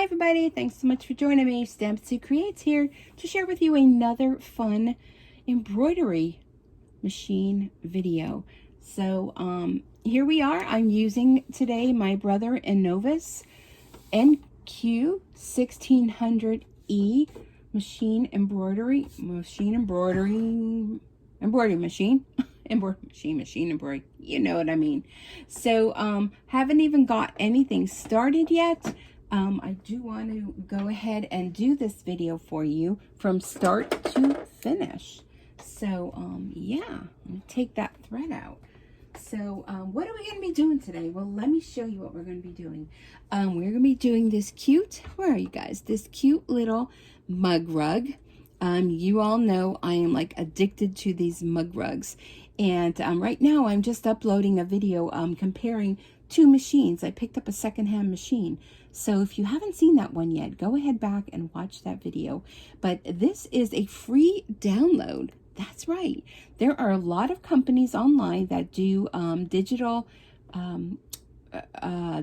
everybody, thanks so much for joining me. Stamps Sue Creates here to share with you another fun embroidery machine video. So here we are. I'm using today my brother Innovis NQ1600E embroidery machine, you know what I mean. So haven't even got anything started yet. I do want to go ahead and do this video for you from start to finish. So yeah, I'm gonna take that thread out. So what are we going to be doing today? Well, let me show you what we're going to be doing. We're going to be doing this cute, where are you guys? This cute little mug rug. You all know I am like addicted to these mug rugs. And right now I'm just uploading a video comparing two machines. I picked up a secondhand machine. So if you haven't seen that one yet, go ahead back and watch that video. But this is a free download. That's right. There are a lot of companies online that do digital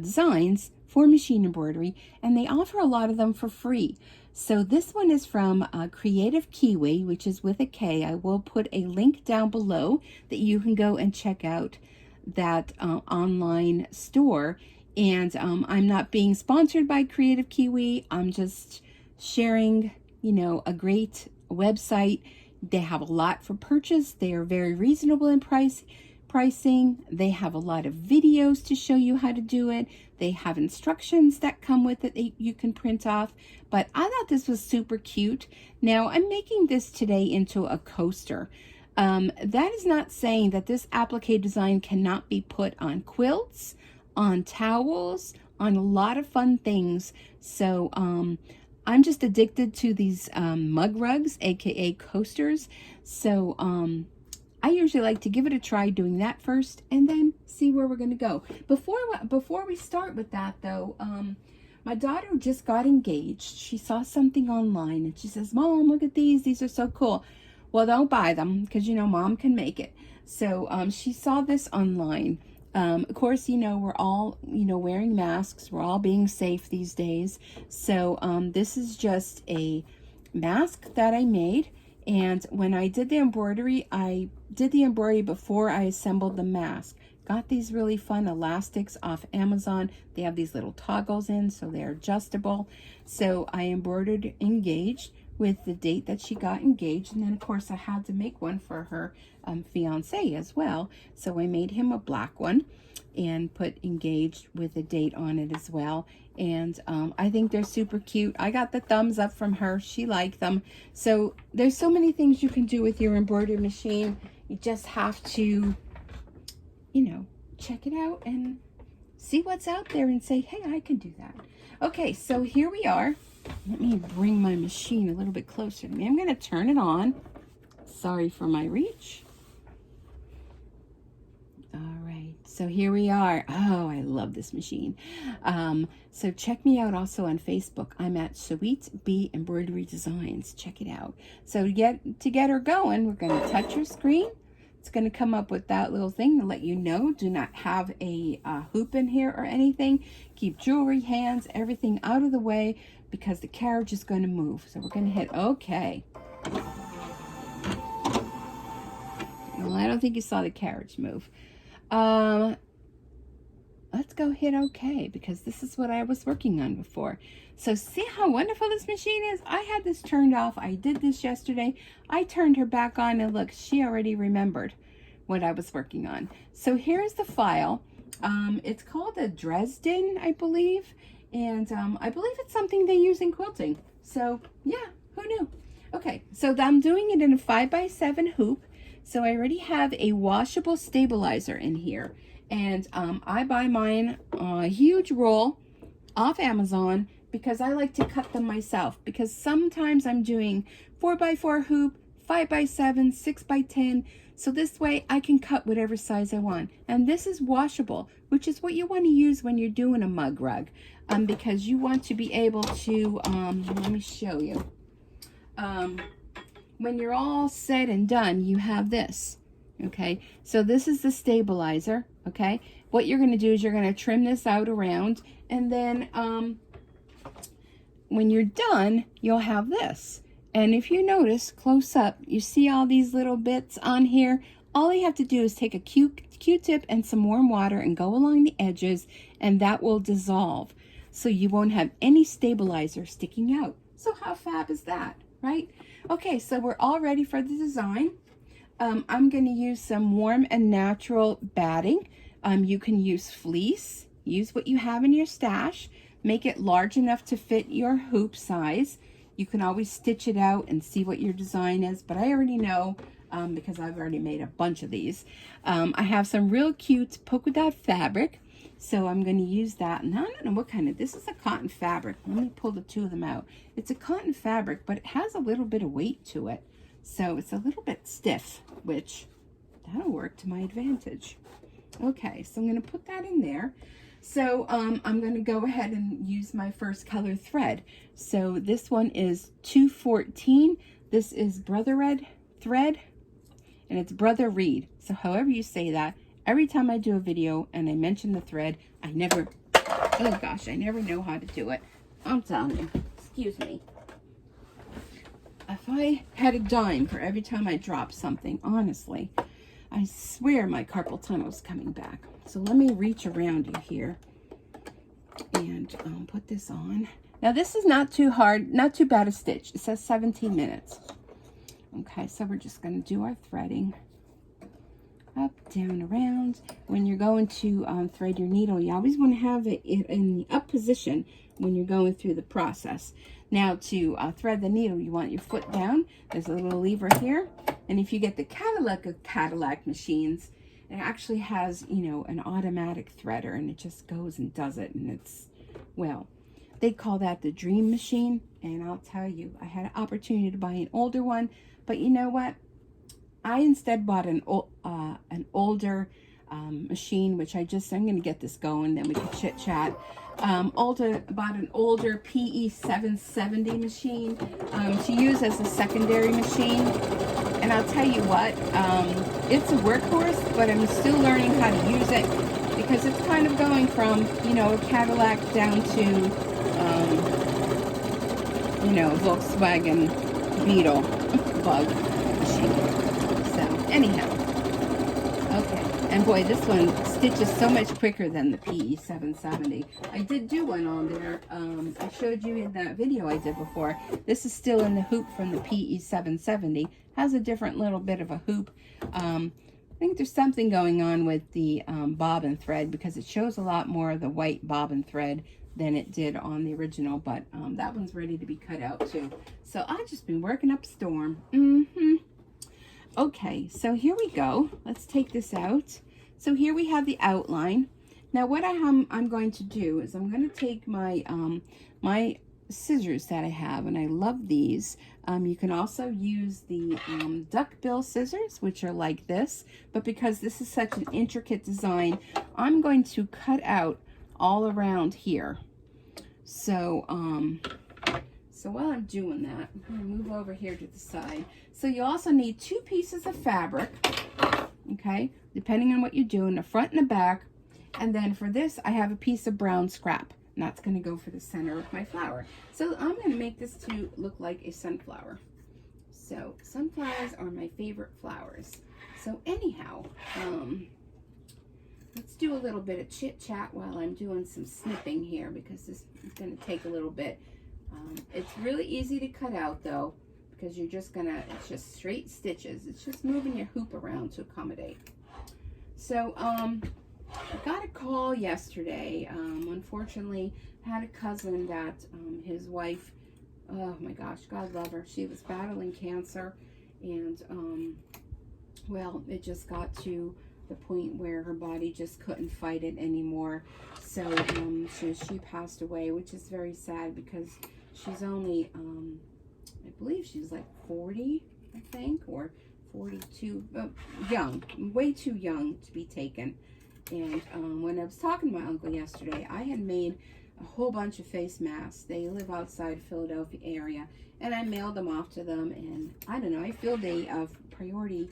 designs for machine embroidery, and they offer a lot of them for free. So this one is from Kreative Kiwi, which is with a K. I will put a link down below that you can go and check out that online store. And I'm not being sponsored by Kreative Kiwi. I'm just sharing, you know, a great website. They have a lot for purchase. They are very reasonable in pricing. They have a lot of videos to show you how to do it. They have instructions that come with it that you can print off. But I thought this was super cute. Now I'm making this today into a coaster. That is not saying that this applique design cannot be put on quilts, on towels, on a lot of fun things. So I'm just addicted to these mug rugs, aka coasters. So I usually like to give it a try doing that first and then see where we're going to go. Before we start with that though, my daughter just got engaged. She saw something online and she says, "Mom, look at these. These are so cool." Well, don't buy them because, you know, Mom can make it. So she saw this online. Of course, you know, we're all, you know, wearing masks. We're all being safe these days. So this is just a mask that I made. And when I did the embroidery, I did the embroidery before I assembled the mask. Got these really fun elastics off Amazon. They have these little toggles in, so they're adjustable. So I embroidered engaged with the date that she got engaged. And then, of course, I had to make one for her fiance as well. So I made him a black one and put engaged with a date on it as well. And I think they're super cute. I got the thumbs up from her. She liked them. So there's so many things you can do with your embroidery machine. You just have to, you know, check it out and see what's out there and say, hey, I can do that. Okay, so here we are. Let me bring my machine a little bit closer to me. I'm going to turn it on. Sorry for my reach. All right, so here we are. Oh, I love this machine. So check me out also on Facebook. I'm at Sweet Bee Embroidery Designs. Check it out. So to get her going, we're going to touch her screen. It's going to come up with that little thing to let you know. Do not have a hoop in here or anything. Keep jewelry, hands, everything out of the way because the carriage is going to move. So we're going to hit OK. Well, I don't think you saw the carriage move. Let's go hit OK because this is what I was working on before. So see how wonderful this machine is? I had this turned off. I did this yesterday. I turned her back on and look, she already remembered what I was working on. So here's the file. It's called a Dresden, I believe. And I believe it's something they use in quilting. So yeah, who knew? Okay, so I'm doing it in a 5x7 hoop. So I already have a washable stabilizer in here. And I buy mine a huge roll off Amazon because I like to cut them myself. Because sometimes I'm doing 4x4 hoop, 5x7, 6x10. So this way I can cut whatever size I want. And this is washable, which is what you want to use when you're doing a mug rug. Because you want to be able to, let me show you. When you're all said and done, you have this. Okay, so this is the stabilizer. Okay, what you're going to do is you're going to trim this out around, and then when you're done, you'll have this. And if you notice close up, you see all these little bits on here. All you have to do is take a Q-tip and some warm water and go along the edges, and that will dissolve. So you won't have any stabilizer sticking out. So how fab is that, right? Okay, so we're all ready for the design. I'm going to use some warm and natural batting. You can use fleece. Use what you have in your stash. Make it large enough to fit your hoop size. You can always stitch it out and see what your design is, but I already know because I've already made a bunch of these. I have some real cute polka dot fabric, so I'm going to use that. And I don't know what kind of, this is a cotton fabric. Let me pull the two of them out. It's a cotton fabric, but it has a little bit of weight to it. So it's a little bit stiff, which that'll work to my advantage. Okay, so I'm going to put that in there. So I'm going to go ahead and use my first color thread. So this one is 214. This is Brother Red thread, and it's Brother Reed. So however you say that, every time I do a video and I mention the thread, I never know how to do it. I'm telling you, excuse me. If I had a dime for every time I drop something, honestly, I swear my carpal tunnel's coming back. So let me reach around you here and put this on. Now this is not too hard, not too bad a stitch. It says 17 minutes. Okay, so we're just going to do our threading. Up, down, around. When you're going to thread your needle, you always want to have it in the up position when you're going through the process. Now to thread the needle, you want your foot down. There's a little lever here. And if you get the Cadillac machines, it actually has, you know, an automatic threader, and it just goes and does it. And it's, well, they call that the dream machine. And I'll tell you, I had an opportunity to buy an older one, but you know what? I instead bought an older machine, which I'm going to get this going, then we can chit chat. Bought an older PE 770 machine to use as a secondary machine. And I'll tell you what, it's a workhorse, but I'm still learning how to use it because it's kind of going from, you know, a Cadillac down to, you know, Volkswagen Beetle bug machine. So anyhow, okay. And boy, this one stitches so much quicker than the PE 770. I did do one on there. I showed you in that video I did before. This is still in the hoop from the PE 770. Has a different little bit of a hoop. I think there's something going on with the bobbin thread because it shows a lot more of the white bobbin thread than it did on the original, but that one's ready to be cut out too. So I've just been working up a storm. Okay, so here we go. Let's take this out. So here we have the outline. Now what I'm going to do is I'm going to take my my scissors that I have, and I love these. You can also use the duckbill scissors, which are like this, but because this is such an intricate design, I'm going to cut out all around here. So so while I'm doing that, I'm going to move over here to the side. So you also need 2 pieces of fabric, okay, depending on what you're doing, the front and the back. And then for this, I have a piece of brown scrap, and that's going to go for the center of my flower. So I'm going to make this to look like a sunflower. So sunflowers are my favorite flowers. So anyhow, let's do a little bit of chit chat while I'm doing some snipping here, because this is going to take a little bit. It's really easy to cut out though, because you're just gonna, it's just straight stitches. It's just moving your hoop around to accommodate. So I got a call yesterday. Unfortunately, I had a cousin that his wife, oh my gosh, God love her, she was battling cancer, and well, it just got to the point where her body just couldn't fight it anymore. So she passed away, which is very sad because she's only I believe she's like 40, I think, or 42, young, way too young to be taken. And when I was talking to my uncle yesterday, I had made a whole bunch of face masks. They live outside Philadelphia area, and I mailed them off to them. And I don't know, I filled a priority,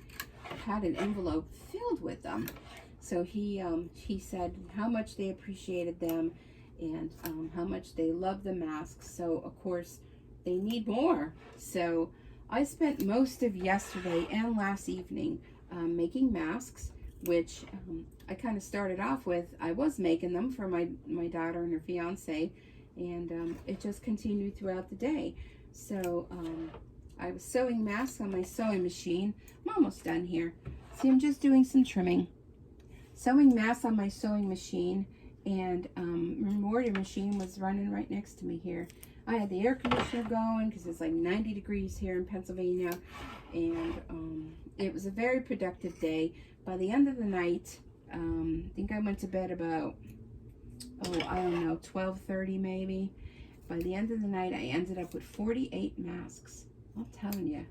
had an envelope filled with them. So he said how much they appreciated them, and how much they love the masks. So of course they need more. So I spent most of yesterday and last evening making masks, which I kind of started off with. I was making them for my daughter and her fiance, and it just continued throughout the day. So I was sewing masks on my sewing machine. I'm almost done here. See, I'm just doing some trimming. Sewing masks on my sewing machine, and embroidery machine was running right next to me here. I had the air conditioner going because it's like 90 degrees here in Pennsylvania, and it was a very productive day. By the end of the night, I think I went to bed about, I don't know, 12:30 maybe. By the end of the night, I ended up with 48 masks. I'm telling you,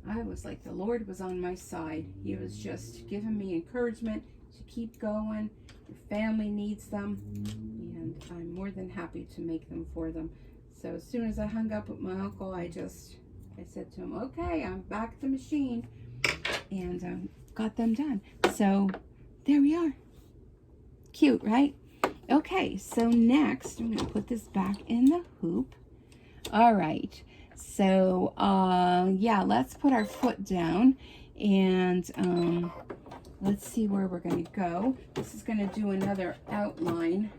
I was like, the Lord was on my side. He was just giving me encouragement to keep going. Your family needs them, and I'm more than happy to make them for them. So as soon as I hung up with my uncle, I said to him, okay, I'm back at the machine, and got them done. So there we are. Cute, right? Okay, so next I'm going to put this back in the hoop. All right, so yeah, let's put our foot down, and let's see where we're going to go. This is going to do another outline.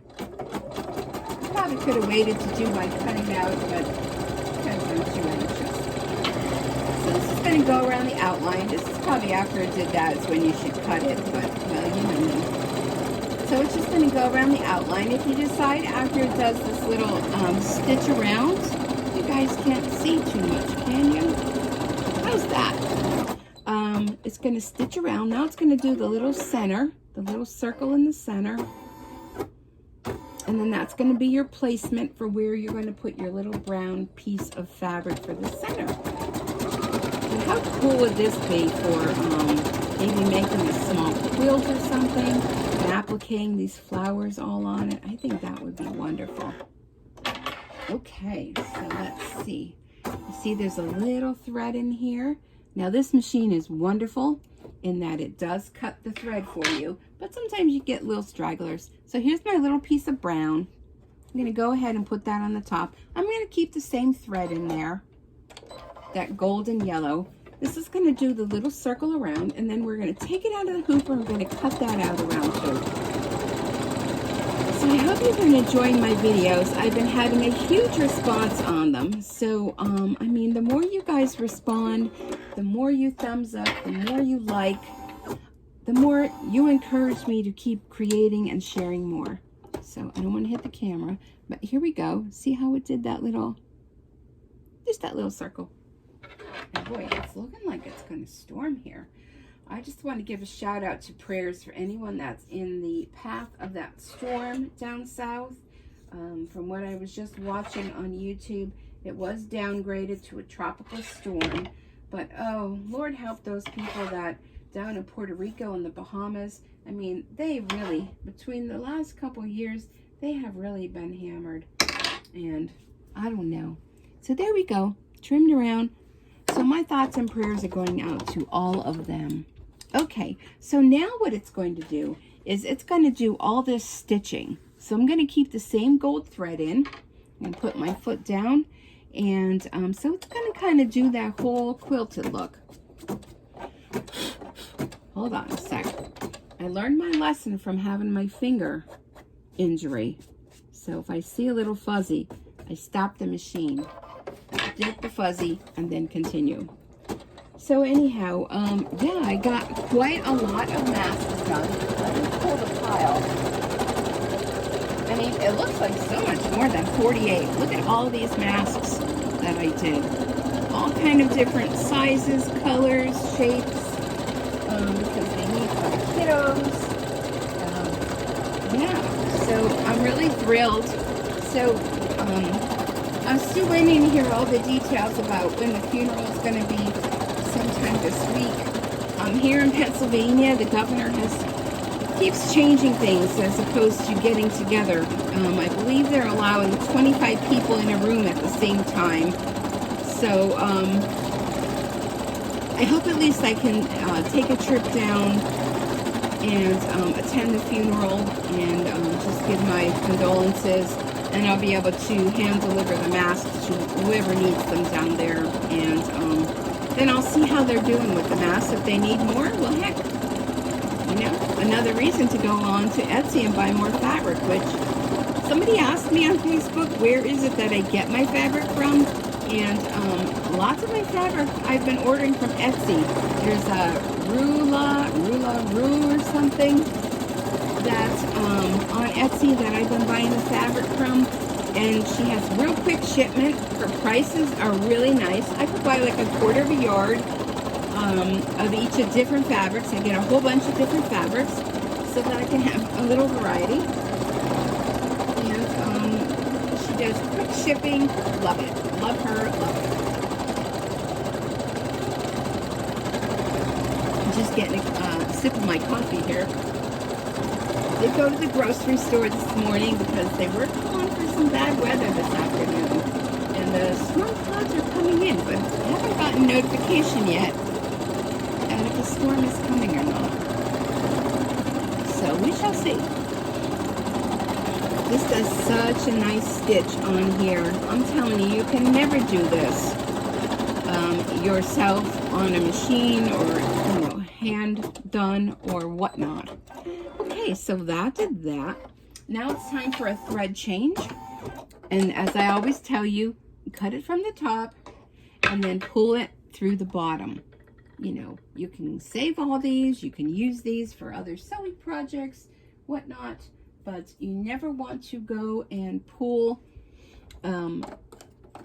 Probably could have waited to do my cutting out, but because I'm too anxious. So this is going to go around the outline. This is probably after I did that is when you should cut it, but well, you know me. So it's just going to go around the outline. If you decide after it does this little stitch around, you guys can't see too much, can you? How's that? It's going to stitch around. Now it's going to do the little center, the little circle in the center. And then that's going to be your placement for where you're going to put your little brown piece of fabric for the center. And how cool would this be for maybe making a small quilt or something and appliquing these flowers all on it? I think that would be wonderful. Okay, so let's see. You see there's a little thread in here. Now this machine is wonderful in that it does cut the thread for you, but sometimes you get little stragglers. So here's my little piece of brown. I'm going to go ahead and put that on the top. I'm going to keep the same thread in there, that golden yellow. This is going to do the little circle around, and then we're going to take it out of the hoop, and we're going to cut that out around too. So I hope you've been enjoying my videos. I've been having a huge response on them. So, I mean, the more you guys respond, the more you thumbs up, the more you like, the more you encourage me to keep creating and sharing more. So I don't want to hit the camera, but here we go. See how it did that little, just that little circle. And boy, it's looking like it's going to storm here. I just want to give a shout out to prayers for anyone that's in the path of that storm down south. From what I was just watching on YouTube, it was downgraded to a tropical storm. But oh, Lord help those people that down in Puerto Rico and the Bahamas. I mean, they really, between the last couple years, they have really been hammered. And I don't know. So there we go, trimmed around. So my thoughts and prayers are going out to all of them. Okay, so now what it's going to do is it's going to do all this stitching. So I'm going to keep the same gold thread in and put my foot down. And so it's going to kind of do that whole quilted look. Hold on a sec. I learned my lesson from having my finger injury. So if I see a little fuzzy, I stop the machine, dip the fuzzy, and then continue. So anyhow, yeah, I got quite a lot of masks done. Let me pull the pile. I mean, it looks like so much more than 48. Look at all these masks that I did. All kind of different sizes, colors, shapes, because they need for the kiddos. Yeah, so I'm really thrilled. So, I'm still waiting to hear all the details about when the funeral is going to be sometime this week. Here in Pennsylvania, the governor keeps changing things as opposed to getting together. I believe they're allowing 25 people in a room at the same time. So I hope at least I can take a trip down and attend the funeral and just give my condolences. And I'll be able to hand deliver the masks to whoever needs them down there. And then I'll see how they're doing with the masks. If they need more, well, heck, you know, another reason to go on to Etsy and buy more fabric, which somebody asked me on Facebook, where is it that I get my fabric from? And lots of my fabric I've been ordering from Etsy. There's a Rue or something that's on Etsy that I've been buying the fabric from, and she has real quick shipment. Her prices are really nice. I could buy like a quarter of a yard of each of different fabrics. I get a whole bunch of different fabrics so that I can have a little variety. And she does quick shipping. Love it. Love her. Love it. I'm just getting a sip of my coffee here. I did go to the grocery store this morning because they were calling for some bad weather this afternoon. And the storm clouds are coming in, but I haven't gotten notification yet and if the storm is coming or not. So we shall see. This does such a nice stitch on here. I'm telling you, you can never do this yourself on a machine or, you know, hand done or whatnot. Okay, so that did that. Now it's time for a thread change. And as I always tell you, cut it from the top and then pull it through the bottom. You know, you can save all these, you can use these for other sewing projects, whatnot, but you never want to go and pull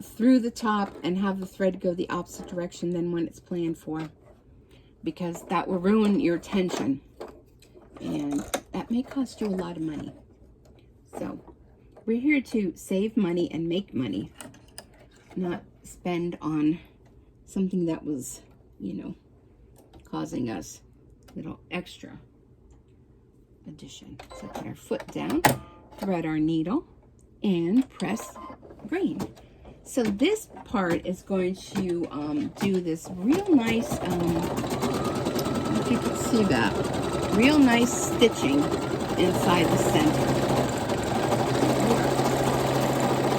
through the top and have the thread go the opposite direction than when it's planned for, because that will ruin your tension and that may cost you a lot of money. So we're here to save money and make money, not spend on something that was, you know, causing us a little extra addition. So put our foot down, thread our needle, and press green. So this part is going to do this real nice, if you can see that, real nice stitching inside the center.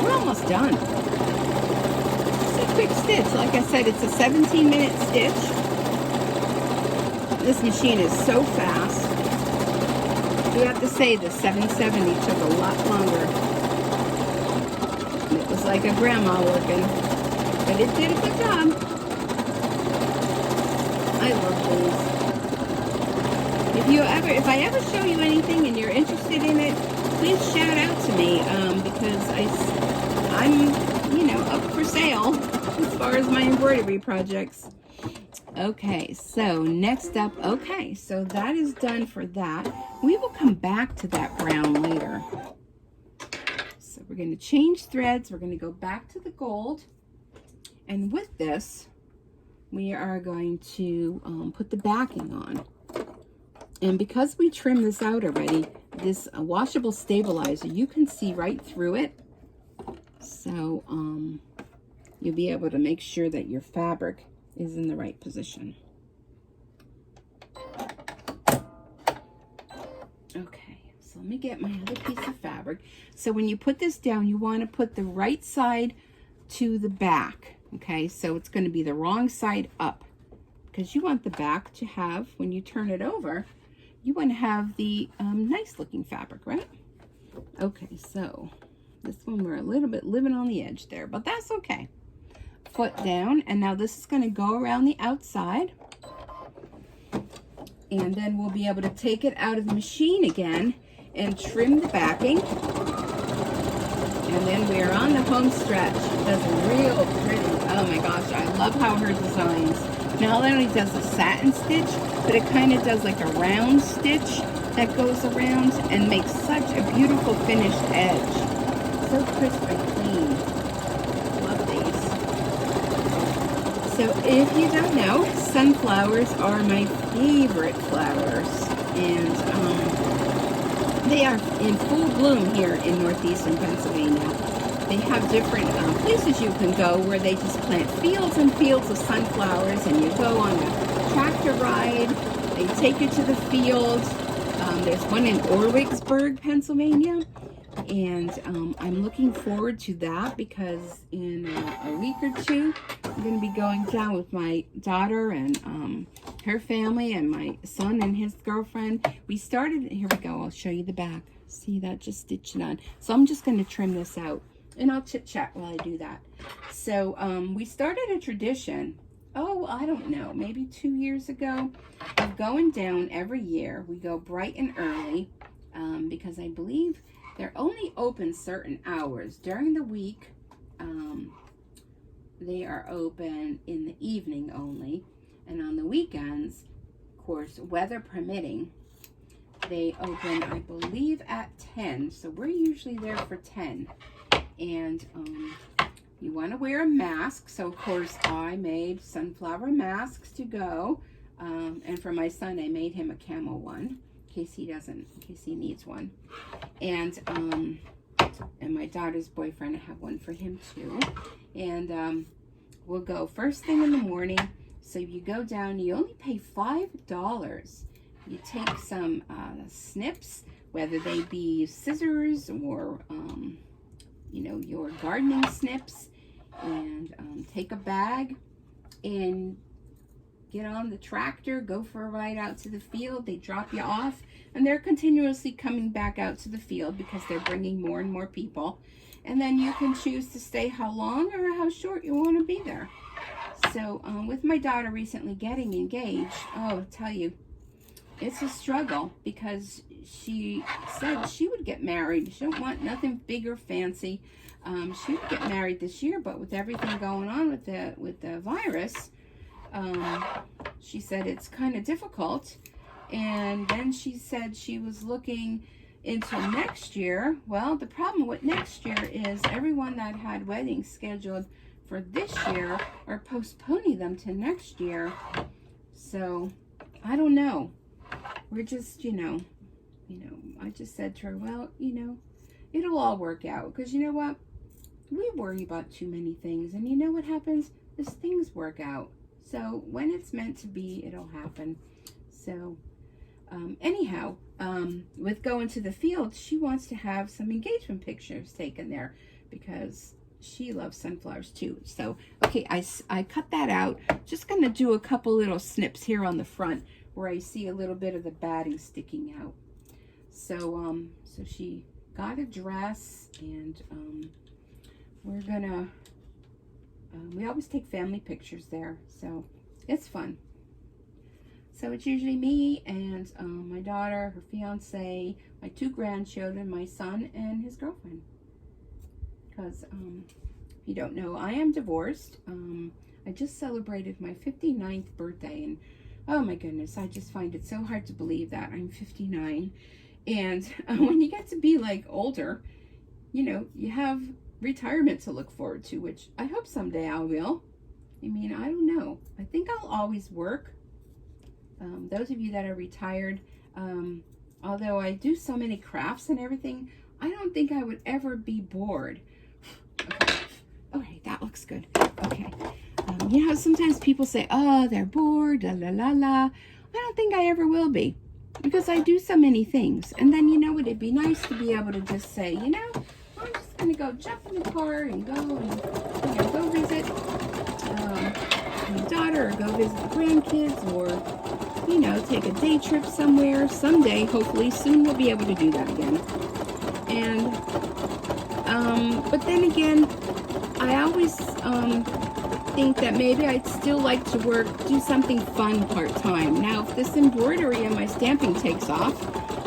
We're almost done. It's a quick stitch. Like I said, it's a 17-minute stitch. This machine is so fast. I do have to say the 770 took a lot longer. It was like a grandma working, but it did a good job. I love these. If I ever show you anything and you're interested in it, please shout out to me because I'm, you know, up for sale as far as my embroidery projects. Okay, so next up, okay, so that is done for that. We will come back to that brown later. So we're going to change threads. We're going to go back to the gold. And with this, we are going to put the backing on. And because we trimmed this out already, this washable stabilizer, you can see right through it. So you'll be able to make sure that your fabric is in the right position. Okay, so let me get my other piece of fabric. So when you put this down, you want to put the right side to the back. Okay, so it's going to be the wrong side up, because you want the back to have, when you turn it over, you want to have the nice looking fabric, right? Okay, so this one we're a little bit living on the edge there, but that's okay. Foot down, and now this is going to go around the outside, and then we'll be able to take it out of the machine again and trim the backing, and then we're on the home stretch. That's real pretty. Oh my gosh, I love how her designs not only does a satin stitch, but it kind of does like a round stitch that goes around and makes such a beautiful finished edge. So crisp and clean. So if you don't know, sunflowers are my favorite flowers, and they are in full bloom here in northeastern Pennsylvania. They have different places you can go where they just plant fields and fields of sunflowers, and you go on a tractor ride, they take you to the field, There's one in Orwigsburg, Pennsylvania, and I'm looking forward to that because in a week or two, I'm going to be going down with my daughter and her family and my son and his girlfriend. We started, here we go, I'll show you the back. See that, just stitching on. So I'm just going to trim this out, and I'll chit chat while I do that. So we started a tradition, I don't know, maybe 2 years ago, of going down every year. We go bright and early because I believe they're only open certain hours. During the week, they are open in the evening only. And on the weekends, of course, weather permitting, they open, I believe, at 10. So we're usually there for 10. And you want to wear a mask. So, of course, I made sunflower masks to go. And for my son, I made him a camel one in case he needs one. And my daughter's boyfriend, I have one for him too. And we'll go first thing in the morning. So you go down, you only pay $5. You take some snips, whether they be scissors or, you know, your gardening snips, and take a bag and get on the tractor, go for a ride out to the field. They drop you off, and they're continuously coming back out to the field because they're bringing more and more people. And then you can choose to stay how long or how short you want to be there. So with my daughter recently getting engaged, I tell you, it's a struggle because she said she would get married. She don't want nothing big or fancy. She would get married this year, but with everything going on with the virus, she said it's kind of difficult. And then she said she was looking into next year. Well, the problem with next year is everyone that had weddings scheduled for this year are postponing them to next year. So I don't know. We're just, I just said to her, well, it'll all work out. Because you know what? We worry about too many things. And you know what happens? Is things work out. So when it's meant to be, it'll happen. So anyhow, with going to the field, she wants to have some engagement pictures taken there because she loves sunflowers too. So, okay, I cut that out. Just going to do a couple little snips here on the front where I see a little bit of the batting sticking out. So, so she got a dress, and we're gonna, we always take family pictures there, so it's fun. So it's usually me and my daughter, her fiance, my 2 grandchildren, my son, and his girlfriend. Because if you don't know, I am divorced. I just celebrated my 59th birthday, and oh my goodness, I just find it so hard to believe that I'm 59. And when you get to be like older, you have retirement to look forward to, which I hope someday I will. I mean, I don't know. I think I'll always work. Those of you that are retired, although I do so many crafts and everything, I don't think I would ever be bored. Okay, that looks good. Okay. Sometimes people say, oh, they're bored, la la la la. I don't think I ever will be, because I do so many things. And then, it'd be nice to be able to just say, I'm just going to go jump in the car and go visit my daughter, or go visit the grandkids, or, take a day trip somewhere. Someday, hopefully, soon we'll be able to do that again. And, but then again, I always think that maybe I'd still like to do something fun part-time. Now, if this embroidery and my stamping takes off,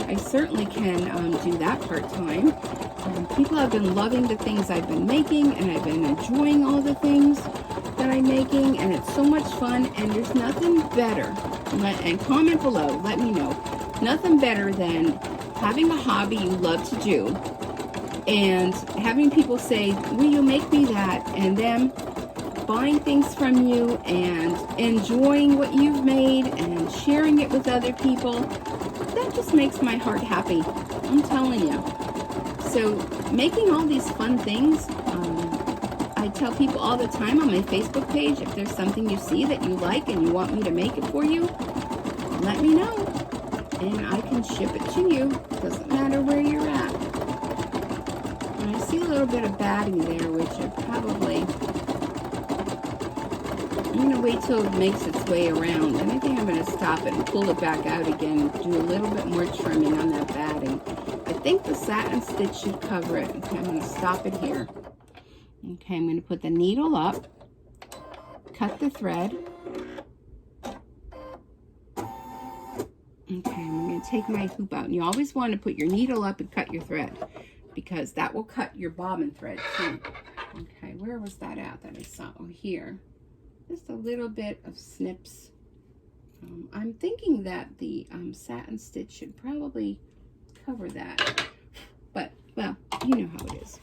I certainly can do that part-time. People have been loving the things I've been making, and I've been enjoying all the things that I'm making, and it's so much fun, and there's nothing better, and comment below, let me know, nothing better than having a hobby you love to do, and having people say, will you make me that, and them buying things from you and enjoying what you've made and sharing it with other people. That just makes my heart happy, I'm telling you. So making all these fun things, I tell people all the time on my Facebook page, if there's something you see that you like and you want me to make it for you, let me know. and I can ship it to you. Doesn't matter where you're at. And I see a little bit of batting there, which I probably, I'm going to wait till it makes its way around. And I think I'm going to stop it and pull it back out again and do a little bit more trimming on that batting. I think the satin stitch should cover it. Okay, I'm going to stop it here. Okay, I'm going to put the needle up, cut the thread. Okay, I'm going to take my hoop out. And you always want to put your needle up and cut your thread, because that will cut your bobbin thread too. Okay, where was that at that I saw? Oh, here. Just a little bit of snips. I'm thinking that the satin stitch should probably cover that. But, well, you know how it is.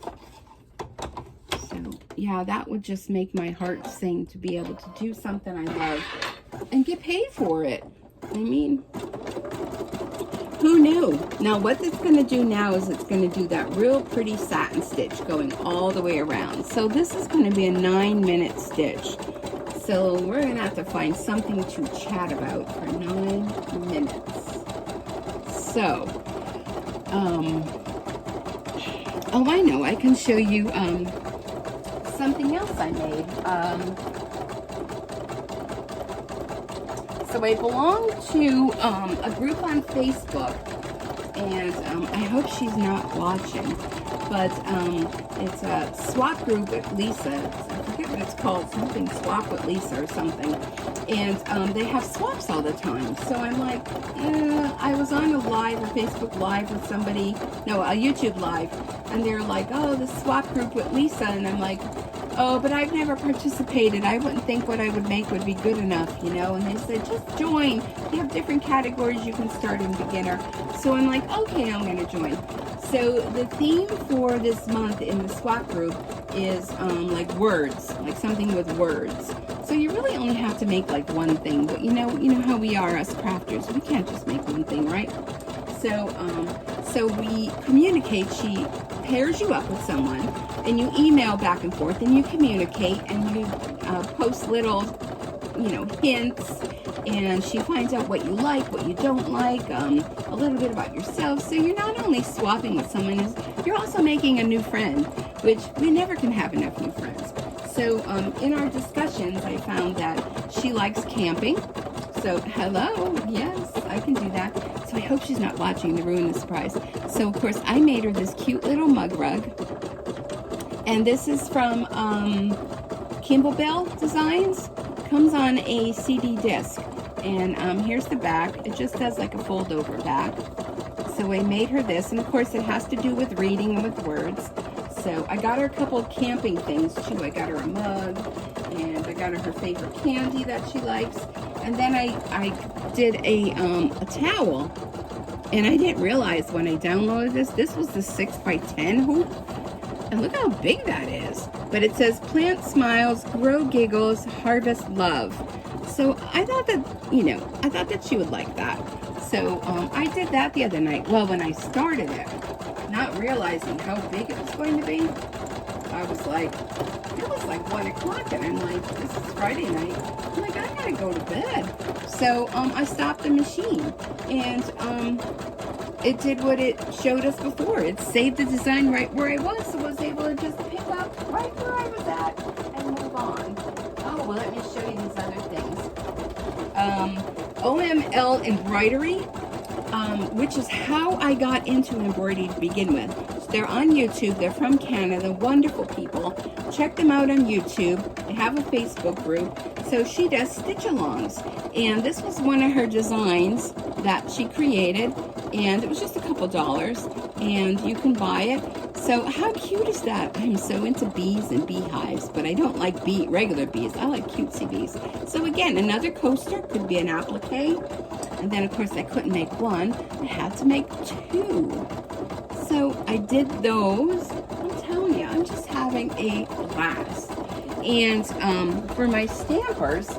So, yeah, that would just make my heart sing to be able to do something I love and get paid for it. I mean, who knew? Now, what it's going to do now is it's going to do that real pretty satin stitch going all the way around. So this is going to be a 9-minute stitch. So we're going to have to find something to chat about for 9 minutes. So, oh, I know. I can show you something else I made. So I belong to a group on Facebook, and I hope she's not watching, but it's a swap group with Lisa. I forget what it's called, something swap with Lisa or something. And they have swaps all the time. So I'm like, I was on a live, a Facebook live with somebody, no, a YouTube live, and they're like, oh, the swap group with Lisa, and I'm like, oh, but I've never participated. I wouldn't think what I would make would be good enough, you know? And they said, just join. They have different categories you can start in beginner. So I'm like, okay, I'm going to join. So the theme for this month in the swap group is like words, like something with words. So you really only have to make like one thing. But you know how we are, us crafters. We can't just make one thing, right? So, so we communicate. She pairs you up with someone, and you email back and forth, and you communicate, and you post little, hints, and she finds out what you like, what you don't like, a little bit about yourself. So you're not only swapping with someone, you're also making a new friend, which we never can have enough new friends. So in our discussions, I found that she likes camping. So, hello, yes, I can do that. So I hope she's not watching to ruin the surprise. So, of course, I made her this cute little mug rug. And this is from Kimball Designs. Comes on a CD disc. And here's the back. It just does like a fold-over back. So I made her this. And, of course, it has to do with reading and with words. So I got her a couple of camping things, too. I got her a mug. And I got her favorite candy that she likes. And then I did a towel, and I didn't realize when I downloaded this was the 6x10 hoop, and look how big that is. But it says plant smiles, grow giggles, harvest love. So I thought that she would like that. So I did that the other night. Well, when I started it, not realizing how big it was going to be, I was like, it was like 1 o'clock, and I'm like, this is Friday night. I'm like, I gotta go to bed. So I stopped the machine, and it did what it showed us before. It saved the design right where I was, so I was able to just pick up right where I was at and move on. Oh, well, let me show you these other things. OML Embroidery, which is how I got into embroidery to begin with. They're on YouTube. They're from Canada. Wonderful people. Check them out on YouTube. They have a Facebook group. So she does stitch-alongs. And this was one of her designs that she created. And it was just a couple dollars. And you can buy it. So how cute is that? I'm so into bees and beehives. But I don't like regular bees. I like cutesy bees. So again, another coaster could be an applique. And then, of course, I couldn't make one. I had to make 2. So I did those. I'm telling you, I'm just having a blast. And for my stampers,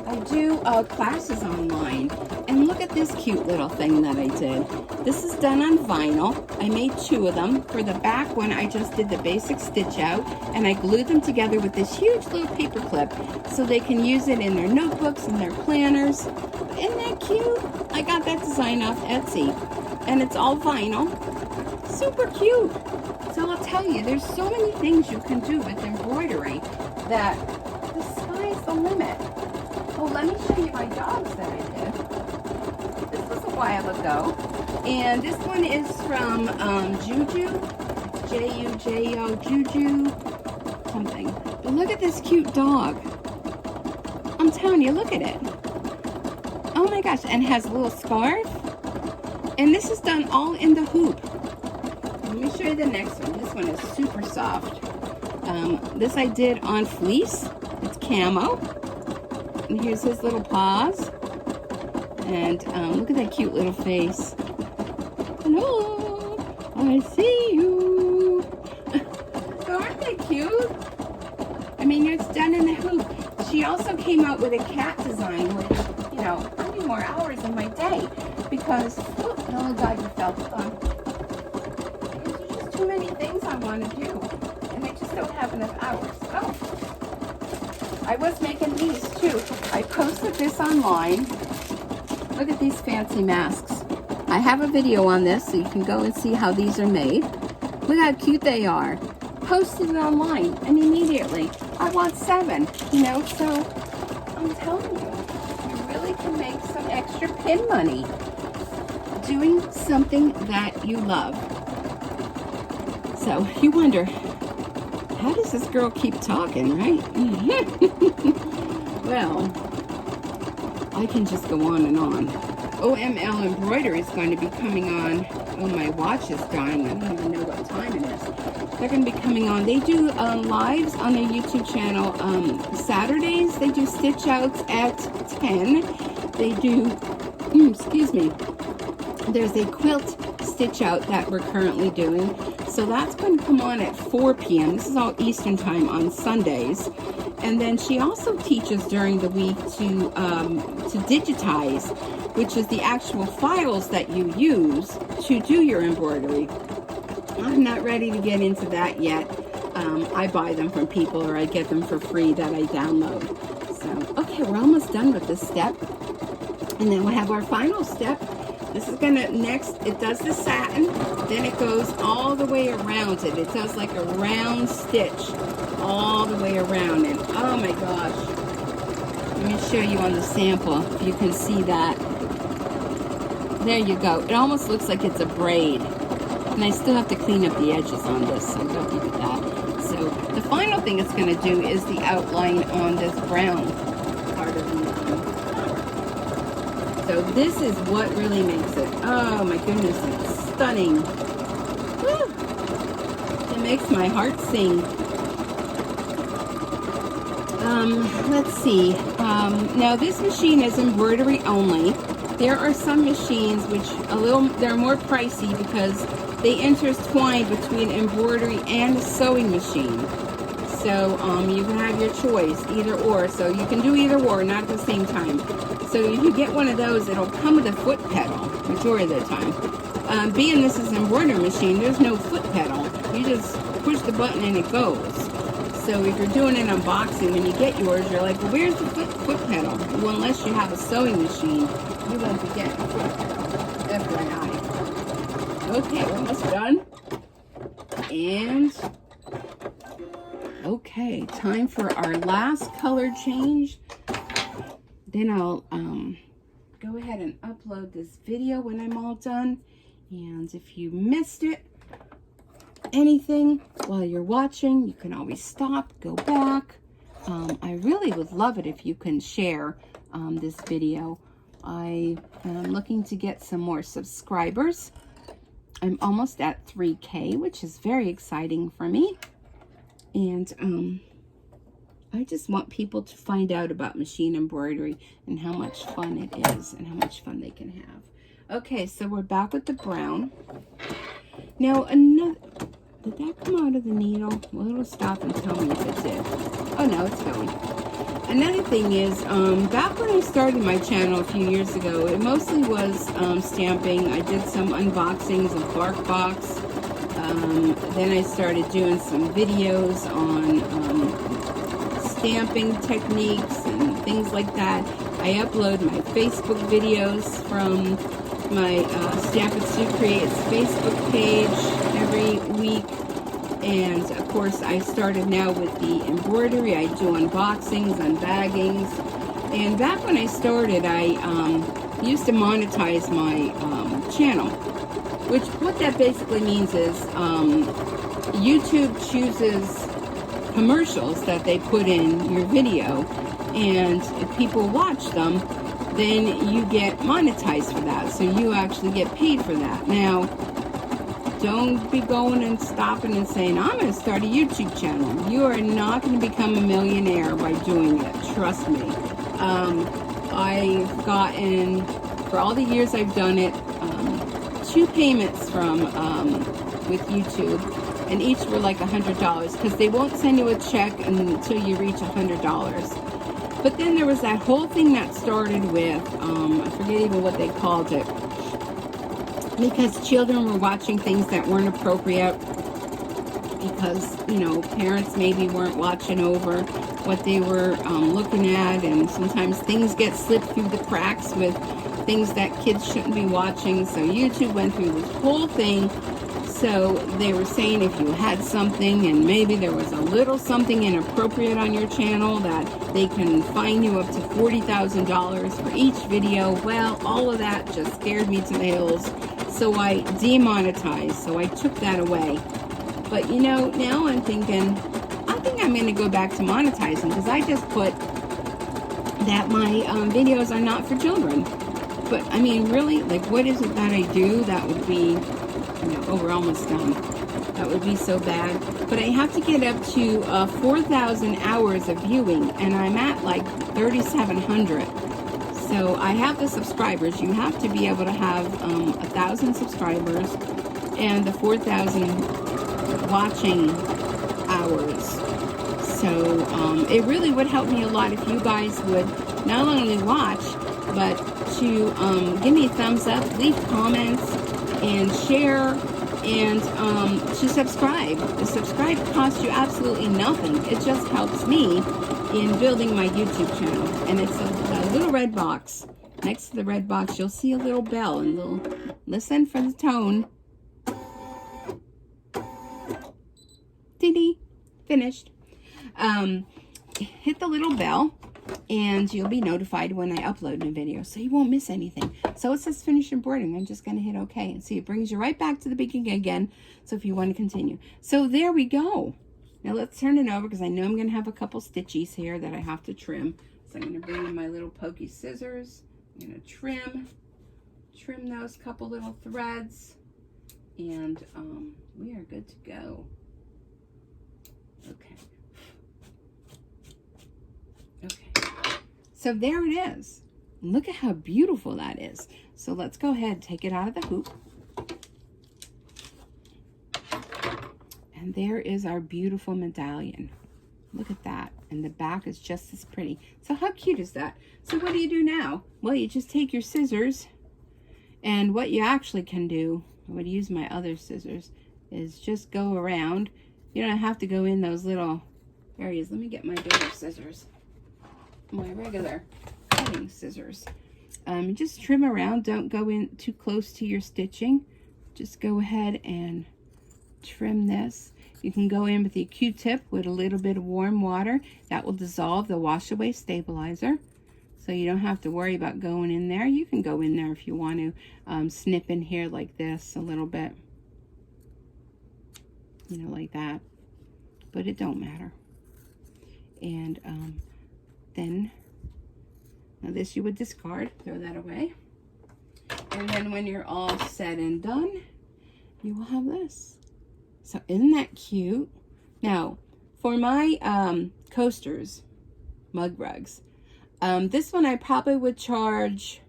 I do classes online. And look at this cute little thing that I did. This is done on vinyl. I made 2 of them. For the back one, I just did the basic stitch out, and I glued them together with this huge little paper clip so they can use it in their notebooks and their planners. Isn't that cute? I got that design off Etsy, and it's all vinyl. Super cute. So I'll tell you, there's so many things you can do with embroidery that the sky's the limit. Oh, let me show you my dogs that I did. This was a while ago. And this one is from Juju. J-U-J-O, Juju something. But look at this cute dog. I'm telling you, look at it. Oh my gosh, and it has a little scarf. And this is done all in the hoop. Let me show you the next one. This one is super soft. This I did on fleece. It's camo. And here's his little paws. And look at that cute little face. Hello, I see you. So aren't they cute? I mean, it's done in the hoop. She also came out with a cat design, which, you know, I need more hours in my day because, oh God, you fell. There's just too many things I want to do, and I just don't have enough hours. Oh, I was making these too. I posted this online. Look at these fancy masks. I have a video on this, so you can go and see how these are made. Look how cute they are. Posted it online, and immediately, I want 7, you know, so I'm telling you, you really can make some extra pin money doing something that you love. So you wonder, how does this girl keep talking, right? Well, I can just go on and on. OML Embroidery is going to be coming on. Oh, my watch is dying. I don't even know what time it is. They're going to be coming on. They do lives on their YouTube channel. Saturdays, they do stitch outs at 10. They do, excuse me, there's a quilt stitch out that we're currently doing. So that's going to come on at 4 p.m. This is all Eastern time on Sundays. And then she also teaches during the week to digitize, which is the actual files that you use to do your embroidery. I'm not ready to get into that yet. I buy them from people, or I get them for free that I download. So, okay, we're almost done with this step. And then we'll have our final step. This is gonna, next, it does the satin, then it goes all the way around it. It does like a round stitch all the way around it. Oh my gosh. Let me show you on the sample if you can see that. There you go. It almost looks like it's a braid. And I still have to clean up the edges on this, so don't look at that. So the final thing it's going to do is the outline on this brown part of the So this is what really makes it. Oh my goodness, it's stunning. Woo. It makes my heart sing. Let's see. Now this machine is embroidery only. There are some machines which they're more pricey because they intertwine between embroidery and a sewing machine. So you can have your choice, either or. So you can do either or, not at the same time. So if you get one of those, it'll come with a foot pedal, majority of the time. Being this is an embroidery machine, there's no foot pedal. You just push the button and it goes. So if you're doing an unboxing, when you get yours, you're like, well, where's the foot pedal? Well, unless you have a sewing machine, you won't be getting a foot pedal. FYI. Okay, we're almost done. And, okay, time for our last color change. Then I'll go ahead and upload this video when I'm all done. And if you missed it, anything while you're watching, you can always stop, go back. I really would love it if you can share this video. I am looking to get some more subscribers. I'm almost at 3K, which is very exciting for me. And I just want people to find out about machine embroidery and how much fun it is and how much fun they can have. Okay, so we're back with the brown. Now, did that come out of the needle? Well, it'll stop and tell me if it did. Oh, no, it's going. Another thing is, back when I started my channel a few years ago, it mostly was stamping. I did some unboxings of BarkBox. Then I started doing some videos on stamping techniques and things like that. I upload my Facebook videos from my Stamp It Sue Creates Facebook page every week. And of course, I started now with the embroidery. I do unboxings, unbaggings. And back when I started, I used to monetize my channel. Which, what that basically means is YouTube chooses commercials that they put in your video. And if people watch them, then you get monetized for that. So you actually get paid for that. Now, don't be going and stopping and saying, I'm going to start a YouTube channel. You are not going to become a millionaire by doing it. Trust me. I've gotten, for all the years I've done it, 2 payments from with YouTube, and each were like $100 because they won't send you a check until you reach $100. But then there was that whole thing that started with, I forget even what they called it, because children were watching things that weren't appropriate because, you know, parents maybe weren't watching over what they were looking at, and sometimes things get slipped through the cracks with things that kids shouldn't be watching. So YouTube went through this whole thing. So they were saying if you had something and maybe there was a little something inappropriate on your channel, that they can fine you up to $40,000 for each video. Well, all of that just scared me to the hills. So I demonetized. So I took that away. But you know, now I'm thinking, I think I'm going to go back to monetizing, because I just put that my videos are not for children. But I mean, really, like, what is it that I do that would be, you know, oh, we're almost done. That would be so bad. But I have to get up to 4,000 hours of viewing, and I'm at like 3,700. So I have the subscribers. You have to be able to have 1,000 subscribers and the 4,000 watching hours. So it really would help me a lot if you guys would not only watch, but to give me a thumbs up, leave comments, and share, and to subscribe. The subscribe costs you absolutely nothing. It just helps me in building my YouTube channel. And it's a little red box. Next to the red box, you'll see a little bell, and listen for the tone. Dee-dee. Finished. Hit the little bell, and you'll be notified when I upload a video, so you won't miss anything. So it says finish embroidering. I'm just going to hit OK, and see, it brings you right back to the beginning again, so if you want to continue. So there we go. Now let's turn it over, because I know I'm going to have a couple stitchies here that I have to trim. So I'm going to bring in my little pokey scissors. I'm going to trim those couple little threads, and we are good to go. Okay. So there it is. Look at how beautiful that is. So let's go ahead and take it out of the hoop. And there is our beautiful medallion. Look at that. And the back is just as pretty. So how cute is that? So what do you do now? Well, you just take your scissors, and what you actually can do, I would use my other scissors, is just go around. You don't have to go in those little areas. Let me get my bigger scissors. My regular cutting scissors. Just trim around. Don't go in too close to your stitching. Just go ahead and trim this. You can go in with the Q-tip with a little bit of warm water. That will dissolve the wash away stabilizer. So you don't have to worry about going in there. You can go in there if you want to snip in here like this a little bit. You know, like that. But it don't matter. And then, now this you would discard, throw that away. And then when you're all said and done, you will have this. So isn't that cute? Now, for my coasters, mug rugs, this one I probably would charge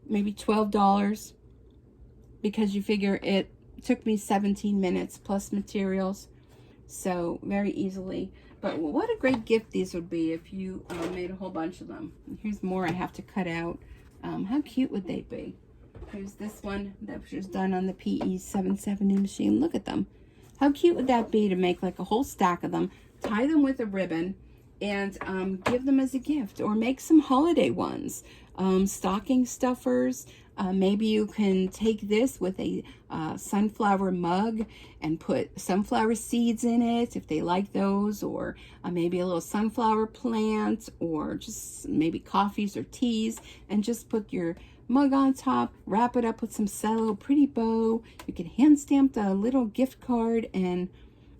maybe $12, because you figure it took me 17 minutes plus materials, so very easily. But what a great gift these would be if you made a whole bunch of them. Here's more I have to cut out. How cute would they be? Here's this one that was done on the PE770 machine. Look at them. How cute would that be to make like a whole stack of them, tie them with a ribbon, and give them as a gift, or make some holiday ones, stocking stuffers. Maybe you can take this with a sunflower mug and put sunflower seeds in it if they like those, or maybe a little sunflower plant, or just maybe coffees or teas, and just put your mug on top, wrap it up with some cello, pretty bow. You can hand stamp the little gift card, and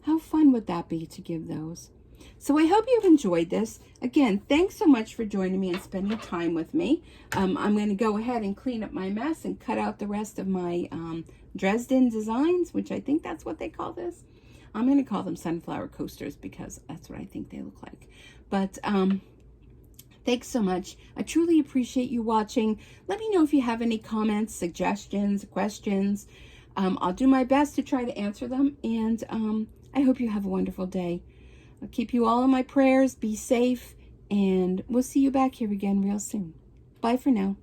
how fun would that be to give those? So I hope you've enjoyed this. Again, thanks so much for joining me and spending time with me. I'm going to go ahead and clean up my mess and cut out the rest of my Dresden designs, which I think that's what they call this. I'm going to call them sunflower coasters because that's what I think they look like. But thanks so much. I truly appreciate you watching. Let me know if you have any comments, suggestions, questions. I'll do my best to try to answer them, and I hope you have a wonderful day. I'll keep you all in my prayers. Be safe, and we'll see you back here again real soon. Bye for now.